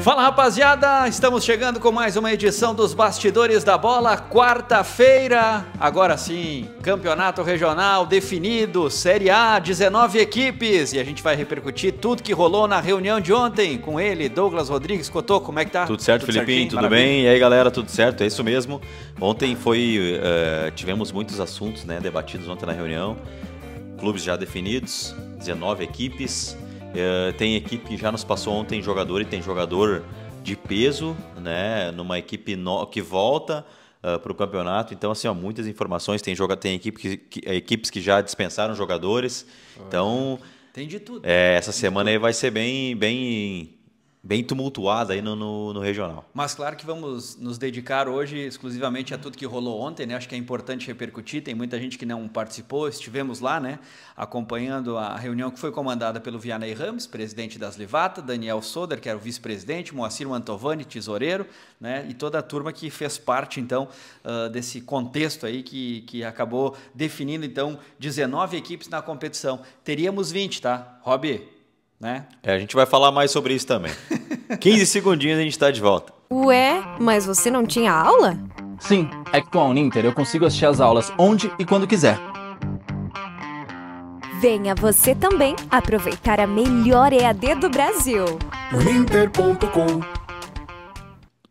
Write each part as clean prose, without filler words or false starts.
Fala, rapaziada, estamos chegando com mais uma edição dos Bastidores da Bola, quarta-feira, agora sim, campeonato regional definido, Série A, 19 equipes, e a gente vai repercutir tudo que rolou na reunião de ontem com ele, Douglas Rodrigues. Cotô, como é que tá? Tudo certo, Felipinho, tudo bem? E aí, galera, tudo certo? É isso mesmo. Ontem tivemos muitos assuntos, né, debatidos ontem na reunião, clubes já definidos, 19 equipes. Tem equipe que já nos passou ontem jogador e tem jogador de peso, né? Numa equipe que volta para o campeonato. Então, assim, ó, muitas informações. Tem equipes que já dispensaram jogadores. Então, tem de tudo. Essa semana aí vai ser bem tumultuada aí no regional. Mas claro que vamos nos dedicar hoje exclusivamente a tudo que rolou ontem, né? Acho que é importante repercutir, tem muita gente que não participou, estivemos lá, né? Acompanhando a reunião que foi comandada pelo Vianney Ramos, presidente das Livata, Daniel Soder, que era o vice-presidente, Moacir Mantovani, tesoureiro, né? E toda a turma que fez parte, então, desse contexto aí que acabou definindo, então, 19 equipes na competição. Teríamos 20, tá? Rob, né? A gente vai falar mais sobre isso também. 15 segundinhos e a gente está de volta. Ué, mas você não tinha aula? Sim, é que com a Uninter eu consigo assistir as aulas onde e quando quiser. Venha você também aproveitar a melhor EAD do Brasil. Uninter.com.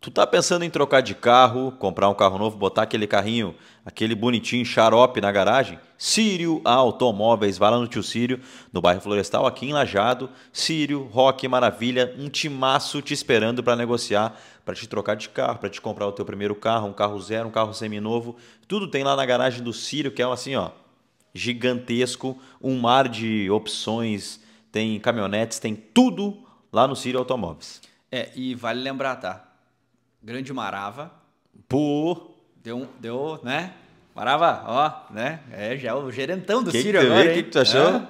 Tu tá pensando em trocar de carro, comprar um carro novo, botar aquele carrinho, aquele bonitinho xarope na garagem? Sírio Automóveis, vai lá no tio Sírio, no bairro Florestal, aqui em Lajeado. Sírio, Roque, Maravilha, um timaço te esperando para negociar, para te trocar de carro, para te comprar o teu primeiro carro, um carro zero, um carro seminovo. Tudo tem lá na garagem do Sírio, que é assim, ó, gigantesco, um mar de opções, tem caminhonetes, tem tudo lá no Sírio Automóveis. E vale lembrar, tá? Grande Marava. Deu, né? Marava, ó, né? Já é o gerentão do Sírio agora, hein? O que tu achou?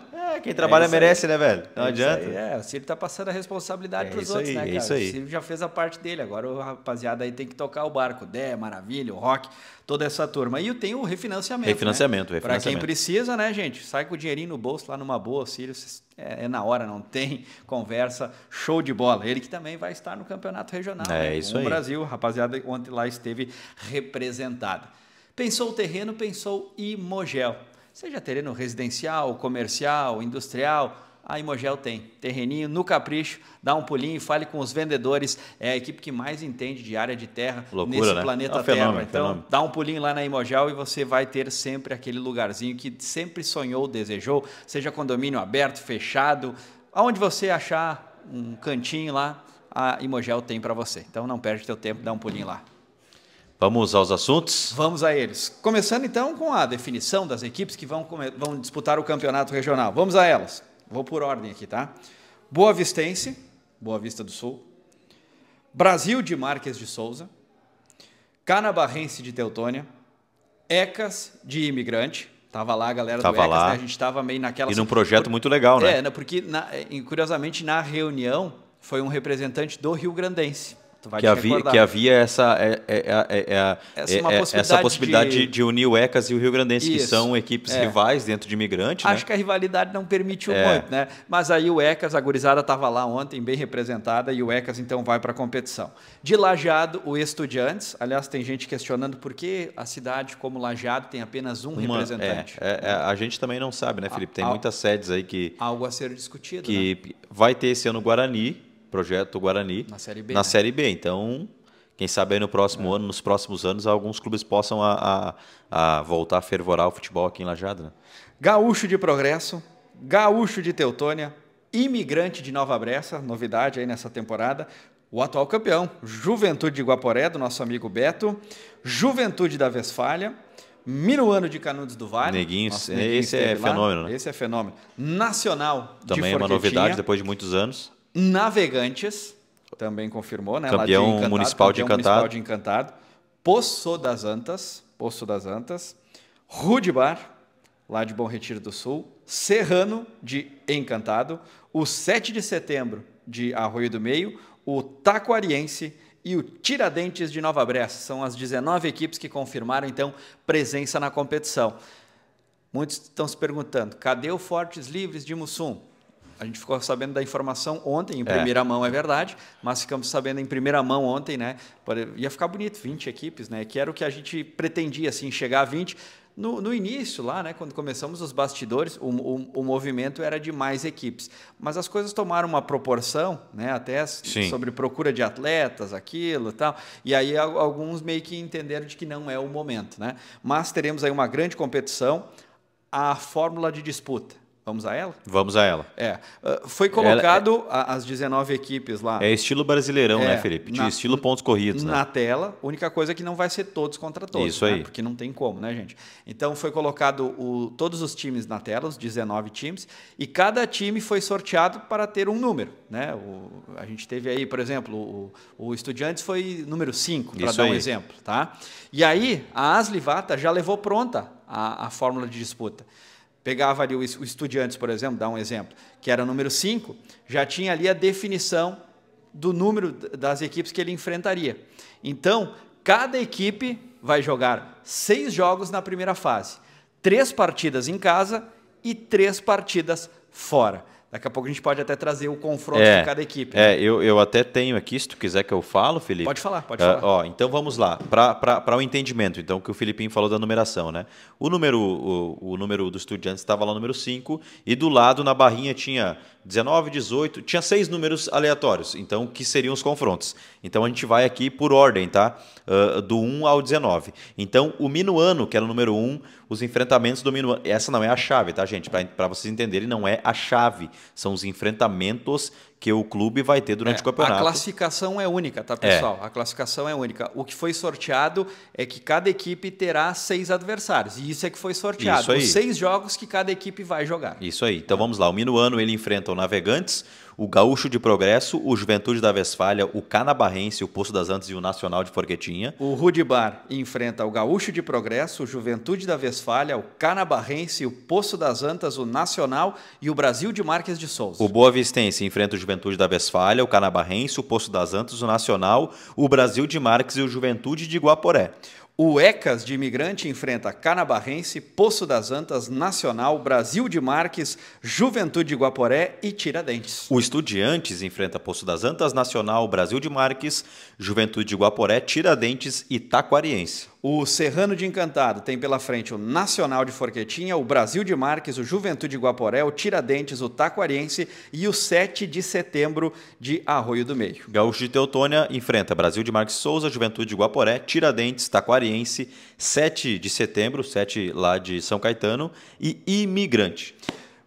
Quem trabalha merece, né, velho? Não adianta. O Sírio tá passando a responsabilidade pros outros, aí, né, cara? Isso aí. O Sírio já fez a parte dele, agora o rapaziada aí tem que tocar o barco. Maravilha, o Rock, toda essa turma. E tem o refinanciamento. Para quem precisa, né, gente? Sai com o dinheirinho no bolso lá numa boa, o Sírio é na hora, não tem conversa, show de bola. Ele que também vai estar no campeonato regional. Isso aí. O Brasil, a rapaziada ontem lá esteve representada. Pensou o terreno, pensou Imogel. Seja terreno residencial, comercial, industrial, a Imogel tem. Terreninho no capricho, dá um pulinho e fale com os vendedores. É a equipe que mais entende de área de terra nesse planeta Terra. Então, dá um pulinho lá na Imogel e você vai ter sempre aquele lugarzinho que sempre sonhou, desejou, seja condomínio aberto, fechado, aonde você achar um cantinho lá, a Imogel tem para você. Então, não perde teu tempo, dá um pulinho lá. Vamos aos assuntos? Vamos a eles. Começando então com a definição das equipes que vão disputar o campeonato regional. Vamos a elas. Vou por ordem aqui, tá? Boa Vistense, Boa Vista do Sul. Brasil de Marques de Souza. Canabarrense de Teutônia. Ecas de Imigrante. Tava lá a galera do Ecas, né? A gente estava meio naquela... E num projeto muito legal, né? Porque curiosamente na reunião foi um representante do Rio Grandense. Que havia essa possibilidade de unir o Ecas e o Rio Grandense, que são equipes rivais dentro de Imigrante. Acho que a rivalidade não permitiu muito, né? Mas aí o Ecas, a gurizada estava lá ontem, bem representada, e o Ecas então vai para a competição. De Lajeado, o Estudiantes. Aliás, tem gente questionando por que a cidade como Lajeado tem apenas um representante. A gente também não sabe, né, Felipe? Tem muitas sedes aí que... Algo a ser discutido, né? Vai ter esse ano o Guarani, projeto Guarani, na Série B. Então, quem sabe aí no próximo ano, nos próximos anos, alguns clubes possam voltar a fervorar o futebol aqui em Lajeado. Né? Gaúcho de Progresso, Gaúcho de Teutônia, Imigrante de Nova Bressa, novidade aí nessa temporada, o atual campeão, Juventude de Guaporé, do nosso amigo Beto, Juventude da Westfália, Minuano de Canudos do Vale. Neguinhos, esse é fenômeno. Esse é fenômeno. Nacional de Também é uma novidade depois de muitos anos. Navegantes, também confirmou, né? Campeão municipal de Encantado. Poço das Antas, Rude Bar, lá de Bom Retiro do Sul. Serrano, de Encantado. O 7 de Setembro, de Arroio do Meio. O Taquariense e o Tiradentes de Nova Bressa. São as 19 equipes que confirmaram, então, presença na competição. Muitos estão se perguntando, cadê o Fortes Livres de Mussum? A gente ficou sabendo da informação ontem, em primeira mão, é verdade, mas ficamos sabendo em primeira mão ontem, né? Ia ficar bonito, 20 equipes, né? Que era o que a gente pretendia, assim, chegar a 20. No início, lá, né, quando começamos os bastidores, o movimento era de mais equipes. Mas as coisas tomaram uma proporção, né, até sobre procura de atletas, aquilo e tal. E aí alguns meio que entenderam de que não é o momento, né? Mas teremos aí uma grande competição, a fórmula de disputa. Vamos a ela? Vamos a ela. Foi colocado as 19 equipes lá. É estilo brasileirão, né, Felipe? De estilo pontos corridos, na né? tela. A única coisa é que não vai ser todos contra todos. Isso aí. Porque não tem como, né, gente? Então foi colocado todos os times na tela, os 19 times, e cada time foi sorteado para ter um número, né? A gente teve aí, por exemplo, o Estudiantes foi número 5, para dar um exemplo, tá? E aí a Aslivata já levou pronta a fórmula de disputa. Pegava ali o Estudiantes, por exemplo, dá um exemplo, que era o número 5, já tinha ali a definição do número das equipes que ele enfrentaria. Então, cada equipe vai jogar 6 jogos na primeira fase, 3 partidas em casa e 3 partidas fora. Daqui a pouco a gente pode até trazer o confronto de cada equipe. Né? Eu até tenho aqui, se tu quiser que eu falo, Felipe. Pode falar, pode falar. Então vamos lá, para o entendimento, então, que o Filipinho falou da numeração, né? O número do Estudiantes estava lá no número 5, e do lado, na barrinha, tinha 19, 18, tinha 6 números aleatórios, então, que seriam os confrontos. Então a gente vai aqui por ordem, tá? Do 1 ao 19. Então, o Minuano, que era o número 1, os enfrentamentos do Minuano. Essa não é a chave, tá, gente? Para vocês entenderem, não é a chave. São os enfrentamentos que o clube vai ter durante o campeonato. A classificação é única, tá, pessoal? A classificação é única. O que foi sorteado é que cada equipe terá 6 adversários. E isso é que foi sorteado. Os 6 jogos que cada equipe vai jogar. Isso aí. Então vamos lá. O Minuano, ele enfrenta o Navegantes, o Gaúcho de Progresso, o Juventude da Westfália, o Canabarrense, o Poço das Antas e o Nacional de Forquetinha. O Rudibar enfrenta o Gaúcho de Progresso, o Juventude da Westfália, o Canabarrense, o Poço das Antas, o Nacional e o Brasil de Marques de Souza. O Boa Vistense enfrenta o Juventude da Westfália, o Canabarrense, o Poço das Antas, o Nacional, o Brasil de Marques e o Juventude de Guaporé. O ECAS de Imigrante enfrenta Canabarrense, Poço das Antas, Nacional, Brasil de Marques, Juventude de Guaporé e Tiradentes. O Estudiantes enfrenta Poço das Antas, Nacional, Brasil de Marques, Juventude de Guaporé, Tiradentes e Taquariense. O Serrano de Encantado tem pela frente o Nacional de Forquetinha, o Brasil de Marques, o Juventude de Guaporé, o Tiradentes, o Taquariense e o 7 de setembro de Arroio do Meio. Gaúcho de Teutônia enfrenta Brasil de Marques Souza, Juventude de Guaporé, Tiradentes, Taquariense, 7 de setembro, 7 lá de São Caetano e Imigrante.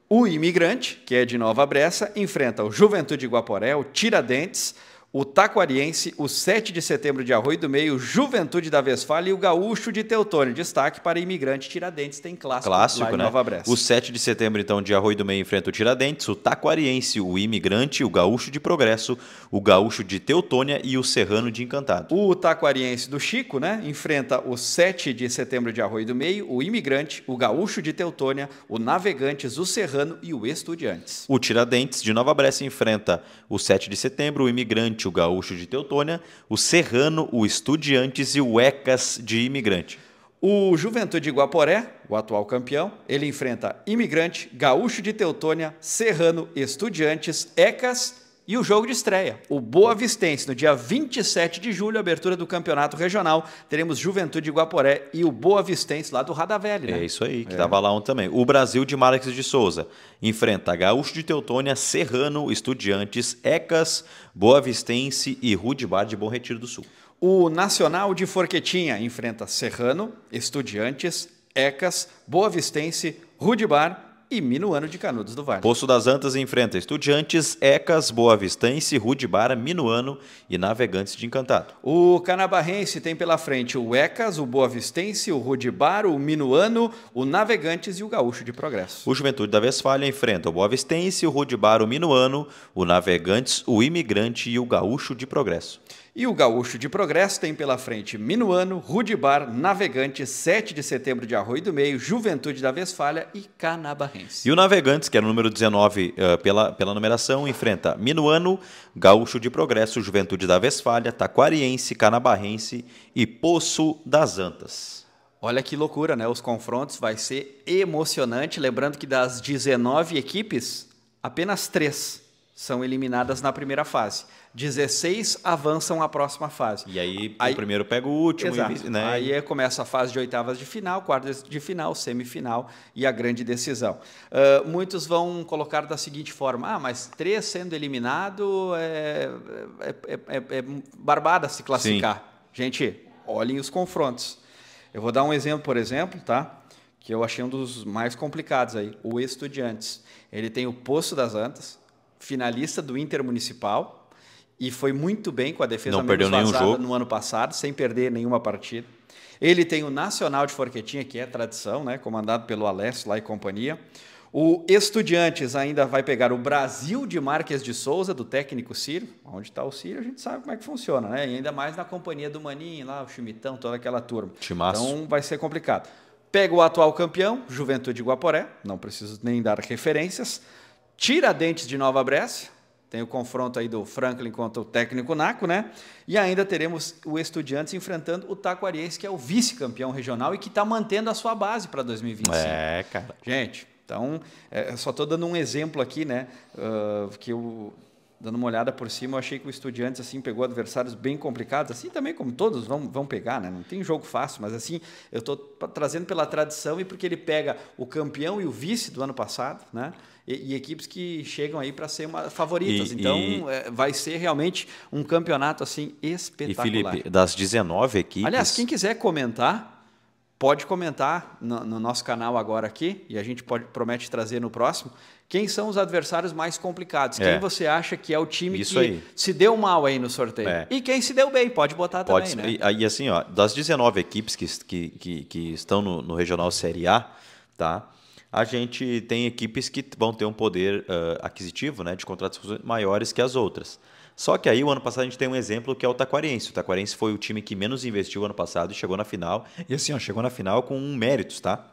O Imigrante, que é de Nova Bressa, enfrenta o Juventude de Guaporé, o Tiradentes, o Taquariense, o 7 de setembro de Arroio do Meio, Juventude da Westfália e o Gaúcho de Teutônia. Destaque para Imigrante. Tiradentes tem clássico lá em Nova Bressa. O 7 de setembro, então, de Arroio do Meio enfrenta o Tiradentes, o Taquariense, o Imigrante, o Gaúcho de Progresso, o Gaúcho de Teutônia e o Serrano de Encantado. O Taquariense do Chico, né, enfrenta o 7 de setembro de Arroio do Meio, o Imigrante, o Gaúcho de Teutônia, o Navegantes, o Serrano e o Estudiantes. O Tiradentes de Nova Bressa enfrenta o 7 de setembro, o Imigrante, o Gaúcho de Teutônia, o Serrano, o Estudiantes e o ECAS de Imigrante. O Juventude de Guaporé, o atual campeão, ele enfrenta Imigrante, Gaúcho de Teutônia, Serrano, Estudiantes, ECAS e o jogo de estreia, o Boa Vistense. No dia 27 de julho, abertura do campeonato regional, teremos Juventude de Guaporé e o Boa Vistense lá do Radavelli, né? É isso aí, que estava lá ontem também. O Brasil de Marques de Souza enfrenta Gaúcho de Teutônia, Serrano, Estudiantes, ECAS, Boa Vistense e Rudibar de Bom Retiro do Sul. O Nacional de Forquetinha enfrenta Serrano, Estudiantes, ECAS, Boa Vistense, Rudibar e Minuano de Canudos do Vale. Poço das Antas enfrenta Estudiantes, ECAS, Boa Vistense, Rudibar, Minuano e Navegantes de Encantado. O Canabarrense tem pela frente o ECAS, o Boa Vistense, o Rudibar, o Minuano, o Navegantes e o Gaúcho de Progresso. O Juventude da Westfália enfrenta o Boa Vistense, o Rudibar, o Minuano, o Navegantes, o Imigrante e o Gaúcho de Progresso. E o Gaúcho de Progresso tem pela frente Minuano, Rudibar, Navegantes, 7 de setembro de Arroio do Meio, Juventude da Westfália e Canabarrense. E o Navegantes, que era o número 19 pela numeração, enfrenta Minuano, Gaúcho de Progresso, Juventude da Westfália, Taquariense, Canabarrense e Poço das Antas. Olha que loucura, né? Os confrontos vai ser emocionante. Lembrando que das 19 equipes, apenas 3 são eliminadas na primeira fase. 16 avançam à próxima fase. E aí o primeiro pega o último. Exato. Né? Aí começa a fase de oitavas de final, quartas de final, semifinal e a grande decisão. Muitos vão colocar da seguinte forma: mas 3 sendo eliminado é barbada se classificar. Sim. Gente, olhem os confrontos. Eu vou dar um exemplo, por exemplo, tá? Que eu achei um dos mais complicados aí. O Estudiantes. Ele tem o Poço das Antas, finalista do Intermunicipal, e foi muito bem com a defesa menos vazada no ano passado, sem perder nenhuma partida. Ele tem o Nacional de Forquetinha, que é tradição, né, comandado pelo Alessio lá e companhia. O Estudiantes ainda vai pegar o Brasil de Marques de Souza, do técnico Círio. Onde está o Círio, a gente sabe como é que funciona, né? E ainda mais na companhia do Maninho, lá, o Chimitão, toda aquela turma. Timaço. Então vai ser complicado. Pega o atual campeão, Juventude Guaporé, não preciso nem dar referências. Tiradentes de Nova Brécia. Tem o confronto aí do Franklin contra o técnico Naco, né? E ainda teremos o Estudiantes enfrentando o Taquariense, que é o vice-campeão regional e que está mantendo a sua base para 2025. Cara. Gente, então, só estou dando um exemplo aqui, né? Que eu, dando uma olhada por cima, eu achei que o Estudiantes assim, pegou adversários bem complicados, assim também como todos vão pegar, né? Não tem jogo fácil, mas assim, eu estou trazendo pela tradição e porque ele pega o campeão e o vice do ano passado, né? E equipes que chegam aí para ser favoritas. Então, vai ser realmente um campeonato assim espetacular. E, Felipe, das 19 equipes... Aliás, quem quiser comentar, pode comentar no nosso canal agora aqui, e a gente promete trazer no próximo, quem são os adversários mais complicados. Quem você acha que é o time Isso que aí. se deu mal aí no sorteio. E quem se deu bem, pode botar também, né? E assim, ó, das 19 equipes que estão no Regional Série A, tá? A gente tem equipes que vão ter um poder aquisitivo, né, de contratações maiores que as outras. Só que aí, o ano passado, a gente tem um exemplo que é o Taquariense. O Taquariense foi o time que menos investiu ano passado e chegou na final. E assim, ó, chegou na final com méritos, tá?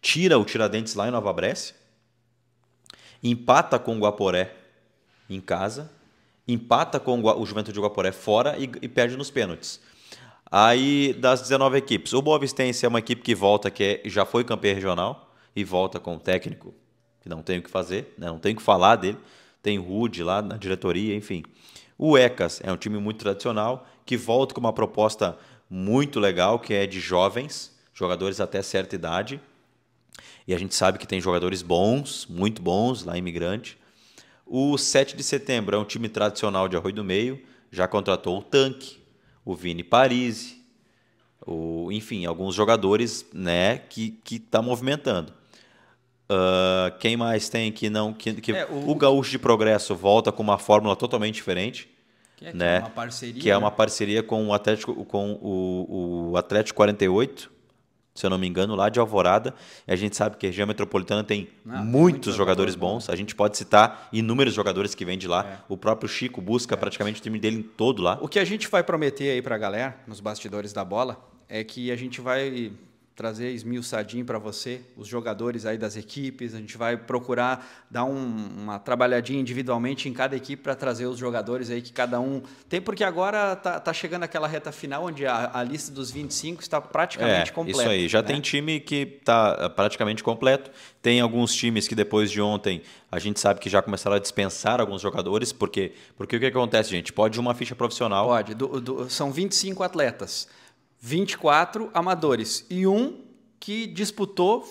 Tira o Tiradentes lá em Nova Brécia, empata com o Guaporé em casa, empata com o Juventude de Guaporé fora e perde nos pênaltis. Aí, das 19 equipes, o Boa Vistense é uma equipe que volta, já foi campeã regional, e volta com um técnico que não tem o que fazer, né? Não tem o que falar dele. Tem o Rude lá na diretoria, enfim. O ECAS é um time muito tradicional, que volta com uma proposta muito legal, que é de jovens, jogadores até certa idade. E a gente sabe que tem jogadores bons, muito bons, lá em Imigrante. O 7 de setembro é um time tradicional de Arroio do Meio, já contratou o Tanque, o Vini Parisi, enfim, alguns jogadores, né, que tá movimentando. Quem mais tem que não... O Gaúcho de Progresso volta com uma fórmula totalmente diferente. Que né? é uma parceria. Que é uma parceria com o Atlético, com o Atlético 48, se eu não me engano, lá de Alvorada. E a gente sabe que a região metropolitana tem muitos jogadores bons. A gente pode citar inúmeros jogadores que vêm de lá. O próprio Chico busca praticamente o time dele todo lá. O que a gente vai prometer aí para a galera, nos bastidores da bola, é que a gente vai trazer esmiuçadinho para você, os jogadores aí das equipes, a gente vai procurar dar uma trabalhadinha individualmente em cada equipe para trazer os jogadores aí que cada um tem, porque agora tá chegando aquela reta final onde a lista dos 25 está praticamente completa. Isso aí, já tem time que está praticamente completo, tem alguns times que depois de ontem a gente sabe que já começaram a dispensar alguns jogadores, porque o que acontece, gente? Pode uma ficha profissional... Pode, são 25 atletas, 24 amadores e um que disputou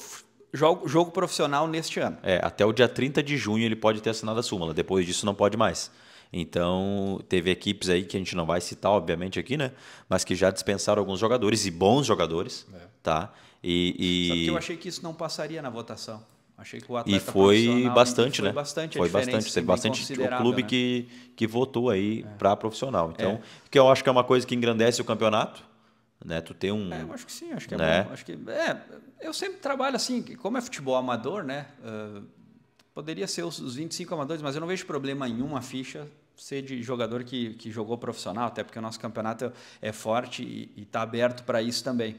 jogo profissional neste ano. Até o dia 30 de junho ele pode ter assinado a súmula, depois disso não pode mais. Então, teve equipes aí que a gente não vai citar, obviamente, aqui, né? Mas que já dispensaram alguns jogadores, e bons jogadores, tá? Só que eu achei que isso não passaria na votação. Achei que o atleta foi bastante, foi né? bastante Foi bastante. Teve bastante o clube, né? que votou aí para profissional. Então, que eu acho que é uma coisa que engrandece o campeonato, né? Tu tem um... eu acho que sim, acho que é né? bom. Acho que, eu sempre trabalho assim, como é futebol amador, né? Poderia ser os 25 amadores, mas eu não vejo problema em uma ficha ser de jogador que jogou profissional, até porque o nosso campeonato é forte e está aberto para isso também.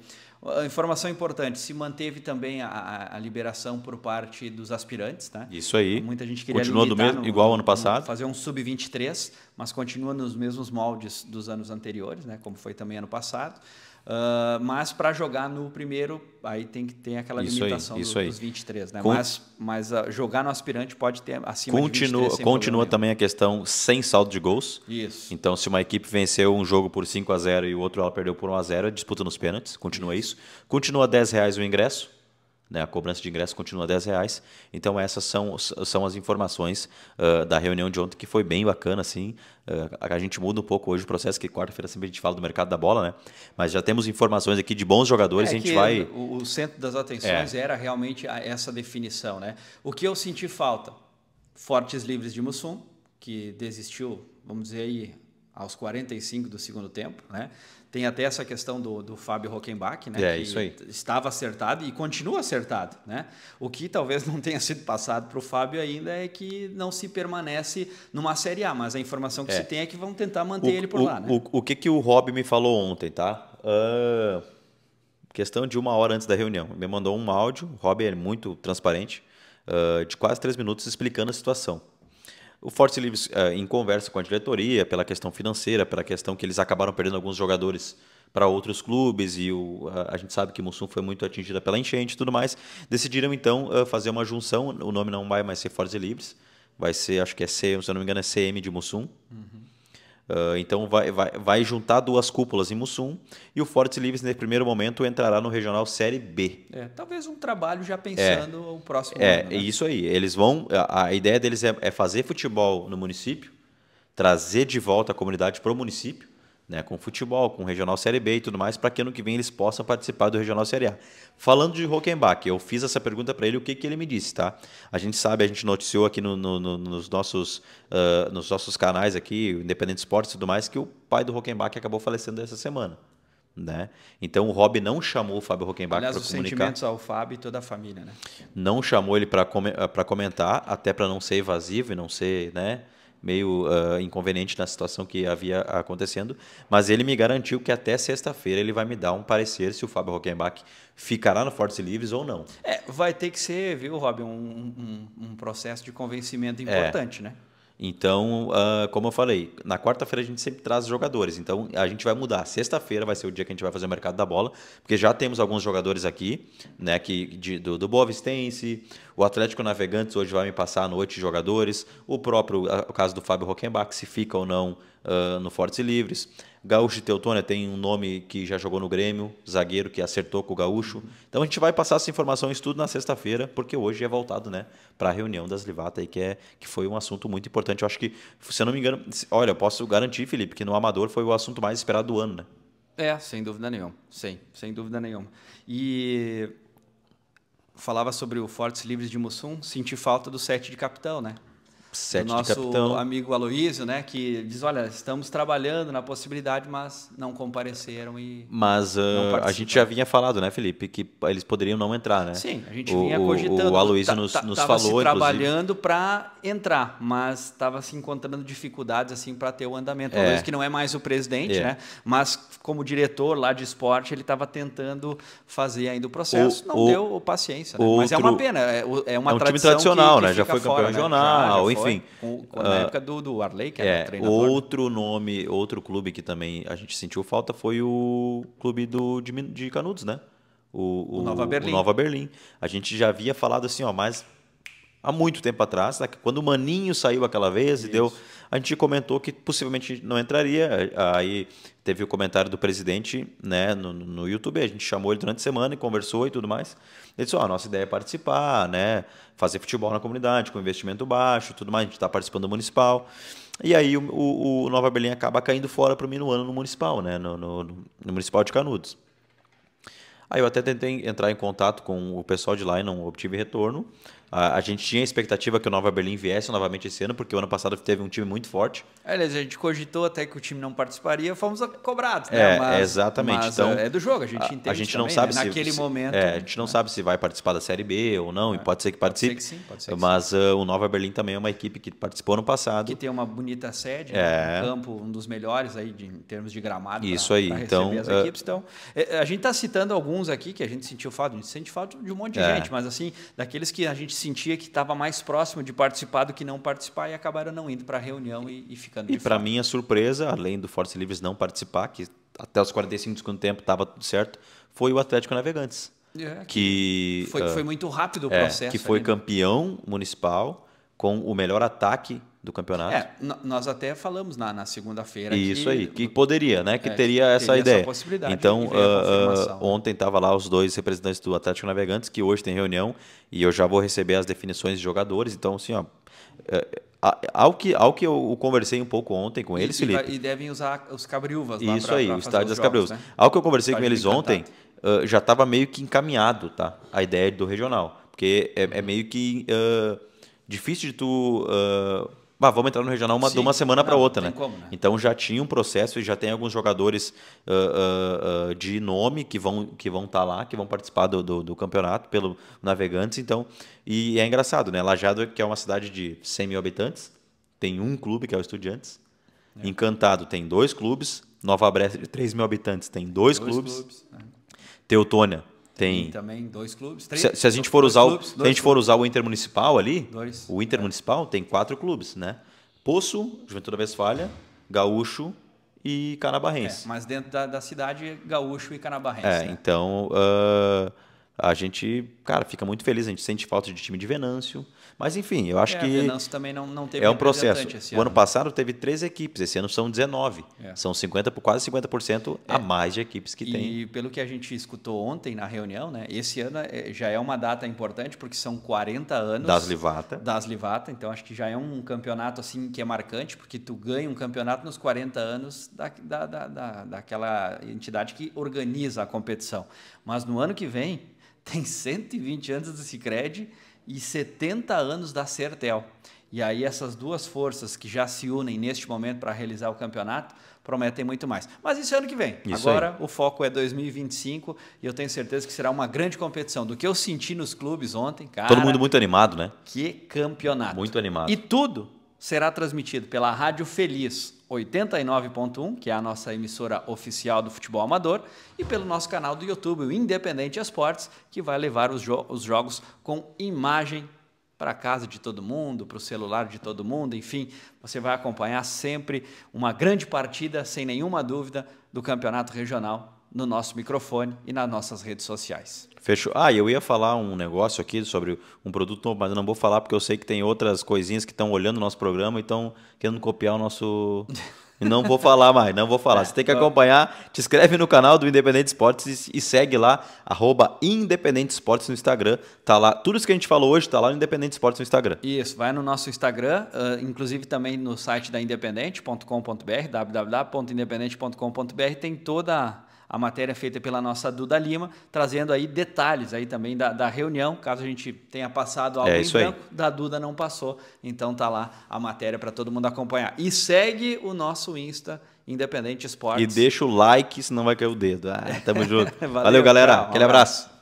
A informação importante, se manteve também a liberação por parte dos aspirantes, né? Isso aí. Muita gente queria continua do mesmo, igual ao ano passado. Fazer um sub-23, mas continua nos mesmos moldes dos anos anteriores, né? Como foi também ano passado. Mas para jogar no primeiro, aí tem aquela limitação dos 23, né? Mas jogar no aspirante pode ter acima de 23 sem Continua também a questão sem saldo de gols. Isso. Então, se uma equipe venceu um jogo por 5-0 e o outro ela perdeu por 1-0, é disputa nos pênaltis. Continua isso. Continua R$10 o ingresso. Né, a cobrança de ingresso continua R$10. Então, essas são as informações da reunião de ontem, que foi bem bacana. Assim. A gente muda um pouco hoje o processo, que quarta-feira sempre a gente fala do mercado da bola, né? Mas já temos informações aqui de bons jogadores. A gente vai... O centro das atenções era realmente essa definição. Né? O que eu senti falta? Fortes Livres de Mussum, que desistiu, vamos dizer aí, aos 45 do segundo tempo, né? Tem até essa questão do Fábio Hockenbach, né? Que isso aí. Estava acertado e continua acertado, né? O que talvez não tenha sido passado para o Fábio ainda é que não se permanece numa Série A, mas a informação que se tem é que vão tentar manter ele por lá, né? O que o Rob me falou ontem, tá? Questão de 1 hora antes da reunião. Me mandou um áudio, o Rob é muito transparente, de quase 3 minutos explicando a situação. O Fortes Livres, em conversa com a diretoria, pela questão financeira, pela questão que eles acabaram perdendo alguns jogadores para outros clubes, e a gente sabe que Mussum foi muito atingida pela enchente e tudo mais, decidiram então fazer uma junção. O nome não vai mais ser Fortes Livres, vai ser, acho que se eu não me engano, é CM de Mussum. Então vai juntar 2 cúpulas em Mussum, e o Fortes Livres, nesse primeiro momento, entrará no Regional Série B. Talvez um trabalho já pensando o próximo ano. É isso aí. Eles vão. A ideia deles é fazer futebol no município, trazer de volta a comunidade para o município, né, com futebol, com Regional Série B e tudo mais, para que ano que vem eles possam participar do Regional Série A. Falando de Hockenbach, eu fiz essa pergunta para ele, o que ele me disse, tá? A gente sabe, a gente noticiou aqui nos nossos canais aqui, Independente Esportes e tudo mais, que o pai do Hockenbach acabou falecendo essa semana. Né? Então o Rob não chamou o Fábio Hockenbach para comunicar. Aliás, os sentimentos ao Fábio e toda a família, né? Não chamou ele para comentar, até para não ser evasivo e não ser, né, meio inconveniente na situação que havia acontecendo, mas ele me garantiu que até sexta-feira ele vai me dar um parecer se o Fábio Hockenbach ficará no Fortes Livres ou não. Vai ter que ser, viu, Rob, um processo de convencimento importante, né? Então, como eu falei, na quarta-feira a gente sempre traz jogadores. Então, a gente vai mudar. Sexta-feira vai ser o dia que a gente vai fazer o mercado da bola, porque já temos alguns jogadores aqui, né, do Boa Vistense, o Atlético Navegantes hoje vai me passar à noite jogadores, o caso do Fábio Hockenbach, se fica ou não no Fortes Livres. Gaúcho de Teutônia tem um nome que já jogou no Grêmio, zagueiro que acertou com o Gaúcho. Então a gente vai passar essa informações tudo na sexta-feira, porque hoje é voltado, né, para a reunião das Livata, aí, que foi um assunto muito importante. Eu acho que, se eu não me engano, olha, eu posso garantir, Felipe, que no Amador foi o assunto mais esperado do ano, né? Sem dúvida nenhuma. Sem dúvida nenhuma. E falava sobre o Fortes Livres de Mussum, senti falta do 7 de capitão, né? Do nosso amigo Aloísio, né, que diz, olha, estamos trabalhando na possibilidade, mas não compareceram e Mas a gente já vinha falado, né, Felipe, que eles poderiam não entrar, né? Sim, a gente vinha cogitando. O Aloísio nos falou, se trabalhando para entrar, mas estava se encontrando dificuldades assim para ter o andamento. O Aloísio, que não é mais o presidente, né, mas como diretor lá de esporte, ele estava tentando fazer ainda o processo. Não deu paciência, né? Mas é uma pena, é uma time tradicional, que né? Já foi campeão regional, enfim. Na época do Arley, que era treinador. Outro clube que também a gente sentiu falta foi o clube de Canudos, né? O Nova Berlim. O Nova Berlim. A gente já havia falado assim, mas há muito tempo atrás, né? Quando o Maninho saiu aquela vez, a gente comentou que possivelmente não entraria. Aí teve o comentário do presidente, né, no YouTube, a gente chamou ele durante a semana e conversou e tudo mais. Ele disse, a nossa ideia é participar, né, fazer futebol na comunidade, com investimento baixo e tudo mais, a gente está participando do municipal. E aí o Nova Berlim acaba caindo fora para o Minuano no municipal, né, no municipal de Canudos. Aí eu até tentei entrar em contato com o pessoal de lá e não obtive retorno. A gente tinha a expectativa que o Nova Berlim viesse novamente esse ano, porque o ano passado teve um time muito forte. Aliás, a gente cogitou até que o time não participaria, fomos cobrados, né? Exatamente. Mas então, é do jogo, a gente entende. A gente não também, sabe né? Naquele momento. A gente não sabe se vai participar da Série B ou não, e pode ser que participe. Pode ser que sim, pode ser que mas o Nova Berlim também é uma equipe que participou no passado. Que tem uma bonita sede, né? Um campo, um dos melhores aí em termos de gramado. Isso aí. Então, as equipes. Então, a gente está citando alguns aqui que a gente sentiu falta. A gente sente falta de um monte de gente, mas assim, daqueles que a gente sentia que estava mais próximo de participar do que não participar e acabaram não indo para a reunião e ficando E de para fora. minha surpresa, além do Força Livres não participar, que até os 45 do segundo tempo estava tudo certo, foi o Atlético Navegantes. Que Foi muito rápido o é, processo. que foi ali, né? campeão municipal com o melhor ataque do campeonato. Nós até falamos na segunda-feira. Isso aí, que poderia, né? Que teria teria essa essa ideia. possibilidade Então, e veio a confirmação. ontem estava lá os dois representantes do Atlético Navegantes, que hoje tem reunião, e eu já vou receber as definições de jogadores. Então, assim, ó, ao que eu conversei um pouco ontem com eles, Felipe. E devem usar os cabriúvas lá Isso pra aí, o fazer estádio os das jogos, Cabriúvas. né? Ao que eu conversei com Estádio eles do ontem, Encantado. já estava meio que encaminhado, tá? A ideia do regional. Porque é meio que difícil de tu... vamos entrar no regional de uma semana para Não, outra, não né? tem como, né? Então já tinha um processo e já tem alguns jogadores de nome que vão estar lá, que vão participar do campeonato pelo Navegantes. Então, e é engraçado, né? Lajeado, que é uma cidade de 100 mil habitantes, tem um clube, que é o Estudiantes. Encantado tem 2 clubes. Nova Bressa, de 3 mil habitantes, tem 2 clubes. Né? Teutônia E tem... também 2 clubes. Se a gente for usar o Intermunicipal ali, o É. Intermunicipal tem 4 clubes, né? Poço, Juventude da Westfália, Gaúcho e Canabarrense. Mas dentro da cidade, Gaúcho e Canabarrense. né? Então a gente, cara, fica muito feliz, a gente sente falta de time de Venâncio, mas enfim, eu acho que Venâncio também não teve é um processo. representante esse O ano ano. passado teve 13 equipes, esse ano são 19. São quase 50% a mais de equipes que tem. E pelo que a gente escutou ontem na reunião, né, esse ano já é uma data importante, porque são 40 anos Das Livata. das Livata, então acho que já é um campeonato assim que é marcante, porque tu ganha um campeonato nos 40 anos daquela entidade que organiza a competição. Mas no ano que vem tem 120 anos do Sicredi e 70 anos da Sertel. E aí essas duas forças que já se unem neste momento para realizar o campeonato prometem muito mais. Mas isso é ano que vem. Isso Agora o foco é 2025 e eu tenho certeza que será uma grande competição. Do que eu senti nos clubes ontem, cara... Todo mundo muito animado, né? Que campeonato. Muito animado. E tudo será transmitido pela Rádio Feliz 89.1, que é a nossa emissora oficial do futebol amador, e pelo nosso canal do YouTube, o Independente Esportes, que vai levar os jogos com imagem para a casa de todo mundo, para o celular de todo mundo, enfim, você vai acompanhar sempre uma grande partida, sem nenhuma dúvida, do Campeonato Regional no nosso microfone e nas nossas redes sociais. Fechou. Eu ia falar um negócio aqui sobre um produto novo, mas eu não vou falar porque eu sei que tem outras coisinhas que estão olhando o nosso programa e estão querendo copiar o nosso... Não vou falar mais, não vou falar. Você tem que acompanhar, te inscreve no canal do Independente Esportes e segue lá, @Independente Esportes no Instagram. Tá lá, tudo isso que a gente falou hoje tá lá no Independente Esportes no Instagram. Isso, vai no nosso Instagram, inclusive também no site da independente.com.br, www.independente.com.br, tem toda a matéria feita pela nossa Duda Lima, trazendo aí detalhes aí também da reunião, caso a gente tenha passado algo em branco, da Duda não passou, então tá lá a matéria para todo mundo acompanhar. E segue o nosso Insta, Independente Esportes. E deixa o like, senão vai cair o dedo. Tamo junto. Valeu, Valeu, galera. tchau, Aquele abraço.